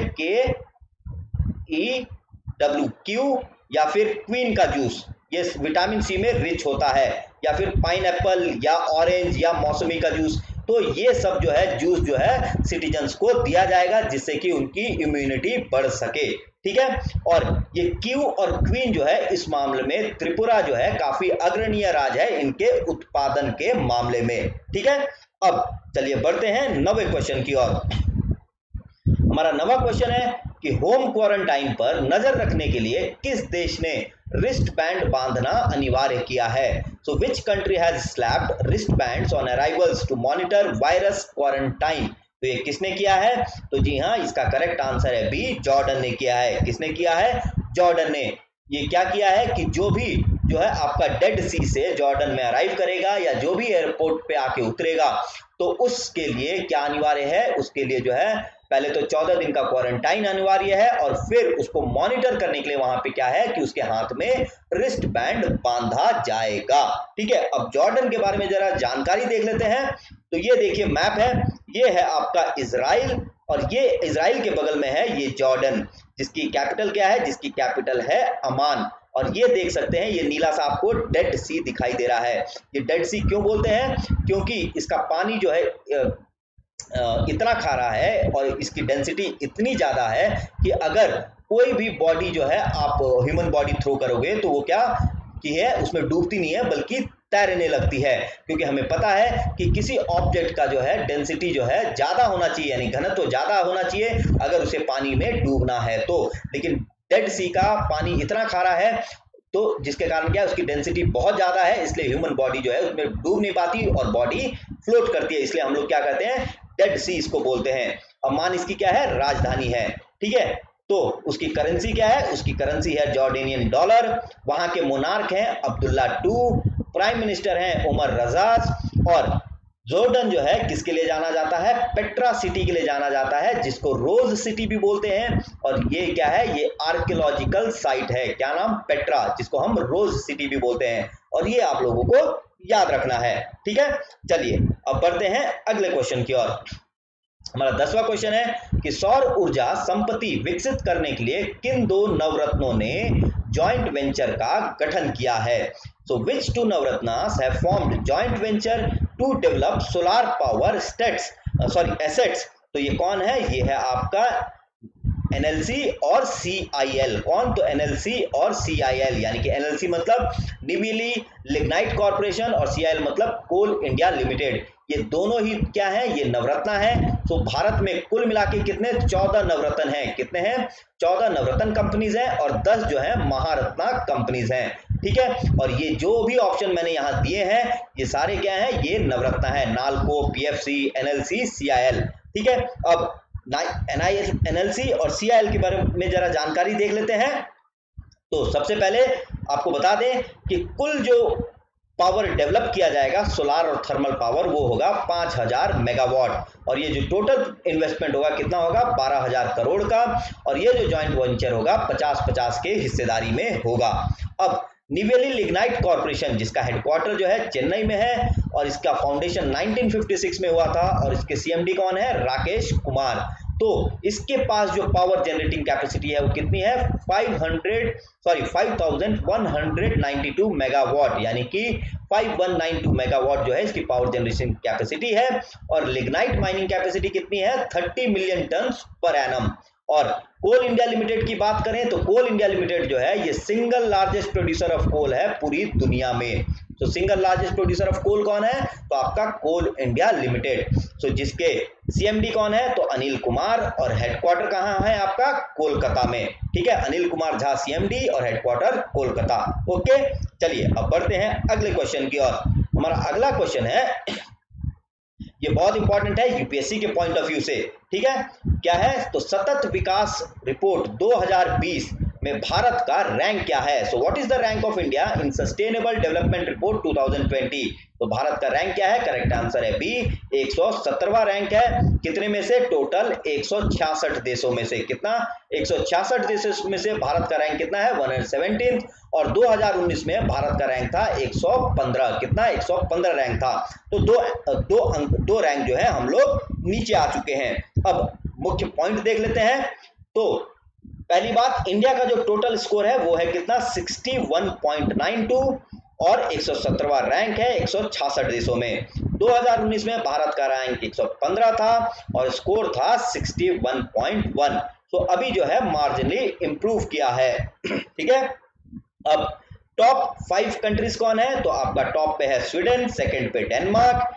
KEW क्यू, या फिर क्वीन का जूस, ये विटामिन सी में रिच होता है। या फिर पाइनएप्पल या ऑरेंज या मौसमी का जूस, तो ये सब जो है जूस जो है सिटीजन्स को दिया जाएगा जिससे कि उनकी इम्यूनिटी बढ़ सके। ठीक है, और ये क्यू और क्वीन जो है इस मामले में त्रिपुरा जो है काफी अग्रणीय राज्य है इनके उत्पादन के मामले में। ठीक है, अब चलिए बढ़ते हैं 9वें क्वेश्चन की ओर। हमारा 9वां क्वेश्चन है कि होम क्वारंटाइन पर नजर रखने के लिए किस देश ने रिस्ट बैंड बांधना अनिवार्य किया है? So which country has slapped wrist bands on arrivals to monitor virus quarantine? तो ये किसने किया है? तो जी हाँ, इसका करेक्ट आंसर है बी, जॉर्डन ने किया है। किसने किया है? जॉर्डन ने। ये क्या किया है कि जो भी जो है आपका डेड सी से जॉर्डन में अराइव करेगा या जो भी एयरपोर्ट पे आके उतरेगा तो उसके लिए क्या अनिवार्य है? उसके लिए जो है पहले तो 14 दिन का क्वारंटाइन अनिवार्य है और फिर उसको मॉनिटर करने के लिए वहां पे क्या है कि उसके हाथ में रिस्ट बैंड बांधा जाएगा। ठीक है, अब जॉर्डन के बारे में जरा जानकारी देख लेते हैं। तो ये देखिए मैप है, ये है आपका इजराइल और ये इजराइल के बगल में है ये जॉर्डन, जिसकी कैपिटल क्या है? जिसकी कैपिटल है अमान। और ये देख सकते हैं ये नीला सा आपको डेड सी दिखाई दे रहा है। ये डेड सी क्यों बोलते हैं? क्योंकि इसका पानी जो है इतना खारा है और इसकी डेंसिटी इतनी ज्यादा है कि अगर कोई भी बॉडी जो है आप ह्यूमन बॉडी थ्रो करोगे तो वो क्या की है, उसमें डूबती नहीं है बल्कि तैरने लगती है, क्योंकि हमें पता है कि किसी ऑब्जेक्ट का जो है डेंसिटी जो है ज्यादा होना चाहिए, यानी घनत्व तो ज्यादा होना चाहिए अगर उसे पानी में डूबना है तो। लेकिन डेड सी का पानी इतना खारा है तो जिसके कारण क्या है उसकी डेंसिटी बहुत ज्यादा है, इसलिए ह्यूमन बॉडी जो है उसमें डूब नहीं पाती और बॉडी फ्लोट करती है, इसलिए हम लोग क्या कहते हैं? डेड सी इसको बोलते हैं। अम्मान इसकी क्या है? राजधानी है। ठीक है, तो उसकी करेंसी क्या है? उसकी करेंसी है जॉर्डेनियन डॉलर। वहां के मोनार्क हैं अब्दुल्ला II, प्राइम मिनिस्टर हैं उमर रजाज। और जॉर्डन जो है किसके लिए जाना जाता है? पेट्रा सिटी के लिए जाना जाता है, जिसको रोज सिटी भी बोलते हैं। और ये क्या है? ये आर्कियोलॉजिकल साइट है। क्या नाम? पेट्रा, जिसको हम रोज सिटी भी बोलते हैं। और ये आप लोगों को याद रखना है। ठीक है, चलिए अब बढ़ते हैं अगले क्वेश्चन की ओर। हमारा 10वां क्वेश्चन है कि सौर ऊर्जा संपत्ति विकसित करने के लिए किन दो नवरत्नों ने जॉइंट वेंचर का गठन किया है? So which two Navratnas have formed joint venture to develop solar power assets? तो ये कौन है? ये है आपका NLC और CIL। कौन? तो NLC और CIL, यानी कि NLC मतलब निविली लिग्नाइट कॉर्पोरेशन और CIL मतलब कोल इंडिया लिमिटेड। ये दोनों ही क्या है? ये नवरत्न है। तो भारत में कुल मिला के कितने? 14 नवरत्न हैं। कितने हैं? 14 नवरत्न कंपनीज हैं और 10 जो है महारत्ना कंपनीज हैं। ठीक है, और ये जो भी ऑप्शन मैंने यहाँ दिए हैं ये सारे क्या है? ये नवरत्न है। NALCO, PFC, NLC, CIL। ठीक है, अब NLC और CIL के बारे में जरा जानकारी देख लेते हैं। तो सबसे पहले आपको बता दें कि कुल जो पावर डेवलप किया जाएगा सोलार और थर्मल पावर वो होगा 5000 मेगावाट। और ये जो टोटल इन्वेस्टमेंट होगा कितना होगा? 12000 करोड़ का। और ये जो जॉइंट वेंचर होगा 50-50 के हिस्सेदारी में होगा। अब निवेली लिग्नाइट कॉर्पोरेशन जिसका हेडक्वार्टर जो है चेन्नई में है और इसका फाउंडेशन 1956 में हुआ था और इसके CMD कौन है? राकेश कुमार। तो इसके पास जो पावर जनरेटिंग कैपेसिटी है वो कितनी है? 5192 मेगावाट, यानी कि 5192 मेगावाट जो है इसकी पावर जनरेशन कैपेसिटी है। और लिग्नाइट माइनिंग कैपेसिटी कितनी है? 30 मिलियन टन पर एनम। और कोल इंडिया लिमिटेड की बात करें तो कोल इंडिया लिमिटेड जो है ये single largest producer of coal है पूरी दुनिया में। तो single largest producer of coal कौन है? तो आपका कोल इंडिया लिमिटेड। तो जिसके CMD कौन है? तो अनिल कुमार। और हेडक्वार्टर कहां है आपका? कोलकाता में। ठीक है, अनिल कुमार झा CMD और हेडक्वार्टर कोलकाता। ओके, चलिए अब बढ़ते हैं अगले क्वेश्चन की ओर। हमारा अगला क्वेश्चन है, ये बहुत इंपॉर्टेंट है UPSC के पॉइंट ऑफ व्यू से। ठीक है, क्या है? तो सतत विकास रिपोर्ट 2020 में भारत का रैंक क्या है? So what is the rank of India in sustainable development report 2020? तो भारत का रैंक क्या है? करेक्ट आंसर है बी, 117वां रैंक है। कितने में से? टोटल 166 देशों में से। कितना? 166 देशों में से भारत का रैंक कितना है? 117। और 2019 में भारत का रैंक था 115। कितना? 115 रैंक था। तो दो रैंक जो है हम लोग नीचे आ चुके हैं। अब मुख्य पॉइंट देख लेते हैं। तो पहली बात, इंडिया का जो टोटल स्कोर है वो है कितना? 61.92। और 117वां रैंक है 166 देशों में। 2019 में भारत का रैंक 115 था और स्कोर था 61.1। तो अभी जो है मार्जिनली इंप्रूव किया है। ठीक है, अब टॉप 5 कंट्रीज कौन है? तो आपका टॉप पे है स्वीडन, सेकंड पे डेनमार्क,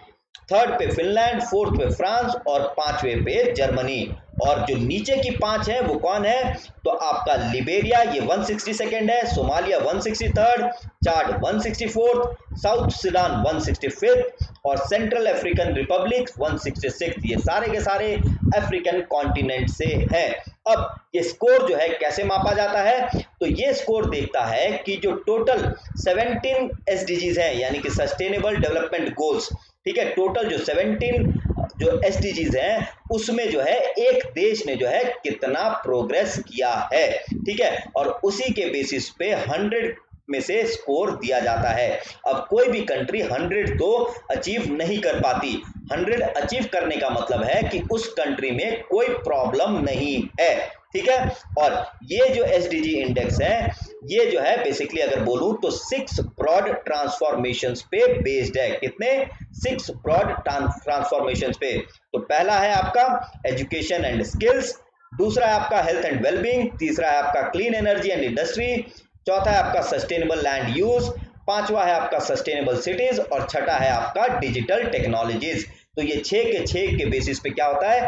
थर्ड पे फिनलैंड, फोर्थ पे फ्रांस और पांचवें पे जर्मनी। और जो नीचे की 5 है वो कौन है? तो आपका लिबेरिया, ये 162nd है, सोमालिया 163rd, चाड 164th, साउथ सुडान 165th और सेंट्रल अफ्रीकन रिपब्लिक 166th। ये सारे के सारे अफ्रीकन कॉन्टिनेंट से हैं। अब ये स्कोर जो है कैसे मापा जाता है? तो ये स्कोर देखता है कि जो टोटल 17 एसडीजीज हैं, यानी कि सस्टेनेबल डेवलपमेंट गोल्स, ठीक है, टोटल जो 17 जो एसडीजीज हैं उसमें जो है एक देश ने जो है कितना प्रोग्रेस किया है, ठीक है, और उसी के बेसिस पे 100 में से स्कोर दिया जाता है। अब कोई भी कंट्री 100 तो अचीव नहीं कर पाती। 100 अचीव करने का मतलब है कि उस कंट्री में कोई प्रॉब्लम नहीं है, ठीक है। और ये जो एसडीजी इंडेक्स है ये जो है बेसिकली अगर बोलूं तो 6 ब्रॉड ट्रांसफॉर्मेशंस पे बेस्ड है। कितने? 6 ब्रॉड ट्रांसफॉर्मेशंस पे। तो पहला है आपका एजुकेशन एंड स्किल्स, दूसरा है आपका हेल्थ एंड वेलबींग, तीसरा है आपका क्लीन एनर्जी एंड इंडस्ट्री, चौथा है आपका सस्टेनेबल लैंड यूज, पांचवा है आपका सस्टेनेबल सिटीज और छठा है आपका डिजिटल टेक्नोलॉजीज। तो ये 6 के बेसिस पे क्या होता है,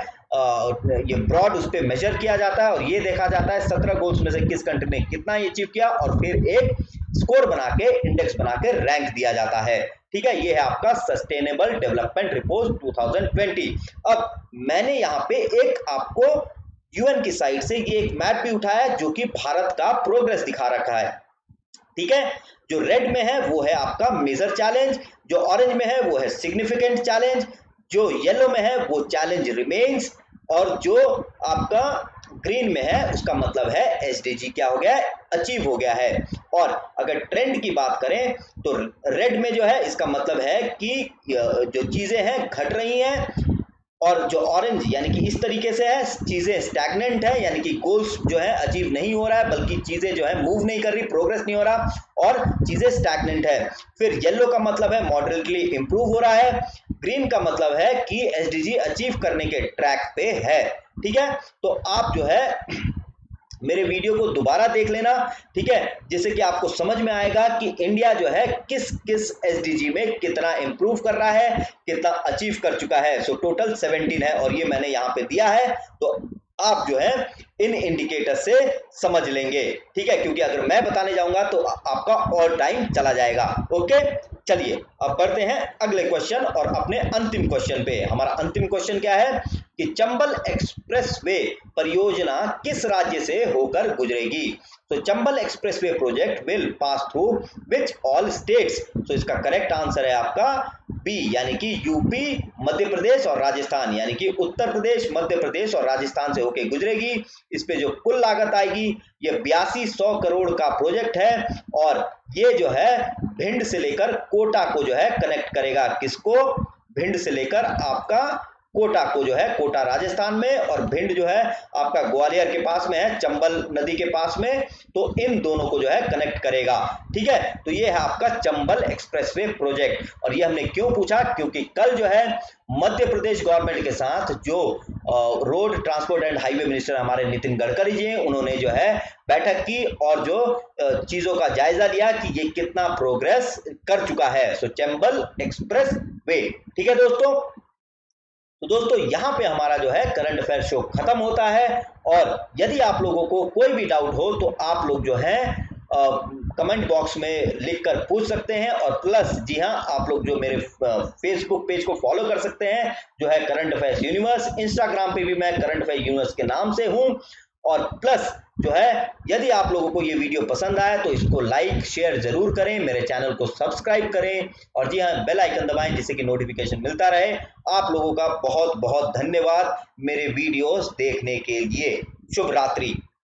ये ब्रॉड उस पर मेजर किया जाता है और ये देखा जाता है 17 गोल्स में से किस कंट्री ने कितना अचीव किया और फिर एक स्कोर बना के इंडेक्स बना के रैंक दिया जाता है, ठीक है। ये है आपका सस्टेनेबल डेवलपमेंट रिपोर्ट 2020। अब मैंने यहाँ पे एक आपको यूएन की साइड से ये एक मैप भी उठाया है जो कि भारत का प्रोग्रेस दिखा रखा है, ठीक है। जो रेड में है वो है आपका मेजर चैलेंज, जो ऑरेंज में है वो है सिग्निफिकेंट चैलेंज, जो येलो में है वो चैलेंज रिमेन्स और जो आपका ग्रीन में है उसका मतलब है एसडीजी क्या हो गया है, अचीव हो गया है। और अगर ट्रेंड की बात करें तो रेड में जो है इसका मतलब है कि जो चीजें हैं घट रही हैं और जो ऑरेंज यानी कि इस तरीके से है चीजें स्टैग्नेंट है, यानी कि गोल्स जो है अचीव नहीं हो रहा है बल्कि चीजें जो है मूव नहीं कर रही, प्रोग्रेस नहीं हो रहा और चीजें स्टैग्नेंट है। फिर येलो का मतलब है मॉडरेटली इंप्रूव हो रहा है, ग्रीन का मतलब है कि एसडीजी अचीव करने के ट्रैक पे है, ठीक है। तो आप जो है मेरे वीडियो को दोबारा देख लेना, ठीक है, जिससे कि आपको समझ में आएगा कि इंडिया जो है किस किस एसडीजी में कितना इंप्रूव कर रहा है, कितना अचीव कर चुका है। सो टोटल 17 है और ये मैंने यहाँ पे दिया है, तो आप जो है इन इंडिकेटर से समझ लेंगे, ठीक है, क्योंकि अगर मैं बताने जाऊंगा तो आपका और टाइम चला जाएगा। ओके, चलिए अब बढ़ते हैं अगले क्वेश्चन और अपने अंतिम क्वेश्चन पे। हमारा अंतिम क्वेश्चन क्या है कि चंबल एक्सप्रेसवे परियोजना किस राज्य से होकर गुजरेगी? तो Chambal expressway project will pass through which all states? तो इसका करेक्ट आंसर है आपका बी, यानी कि यूपी, मध्य प्रदेश और राजस्थान, यानी कि उत्तर प्रदेश, मध्य प्रदेश और राजस्थान से होकर गुजरेगी। इस पे जो कुल लागत आएगी ये 8200 करोड़ का प्रोजेक्ट है और ये जो है भिंड से लेकर कोटा को जो है कनेक्ट करेगा। किसको? भिंड से लेकर आपका कोटा को जो है, कोटा राजस्थान में और भिंड जो है आपका ग्वालियर के पास में है, चंबल नदी के पास में, तो इन दोनों को जो है कनेक्ट करेगा, ठीक है। तो ये है आपका चंबल एक्सप्रेसवे प्रोजेक्ट। और ये हमने क्यों पूछा? क्योंकि कल जो है मध्य प्रदेश गवर्नमेंट के साथ जो road transport and highway minister हमारे नितिन गडकरी जी हैं, उन्होंने जो है बैठक की और जो चीजों का जायजा लिया कि ये कितना प्रोग्रेस कर चुका है। सो चंबल एक्सप्रेस वे, ठीक है दोस्तों। तो दोस्तों यहाँ पे हमारा जो है करंट अफेयर शो खत्म होता है और यदि आप लोगों को कोई भी डाउट हो तो आप लोग जो है कमेंट बॉक्स में लिखकर पूछ सकते हैं। और प्लस जी हाँ, आप लोग जो मेरे फेसबुक पेज को फॉलो कर सकते हैं जो है करंट अफेयर्स यूनिवर्स, इंस्टाग्राम पे भी मैं करंट अफेयर यूनिवर्स के नाम से हूँ। और प्लस जो है यदि आप लोगों को ये वीडियो पसंद आया तो इसको लाइक शेयर जरूर करें, मेरे चैनल को सब्सक्राइब करें और जी हाँ बेल आइकन दबाएं जिससे कि नोटिफिकेशन मिलता रहे। आप लोगों का बहुत बहुत धन्यवाद मेरे वीडियोस देखने के लिए। शुभ रात्रि।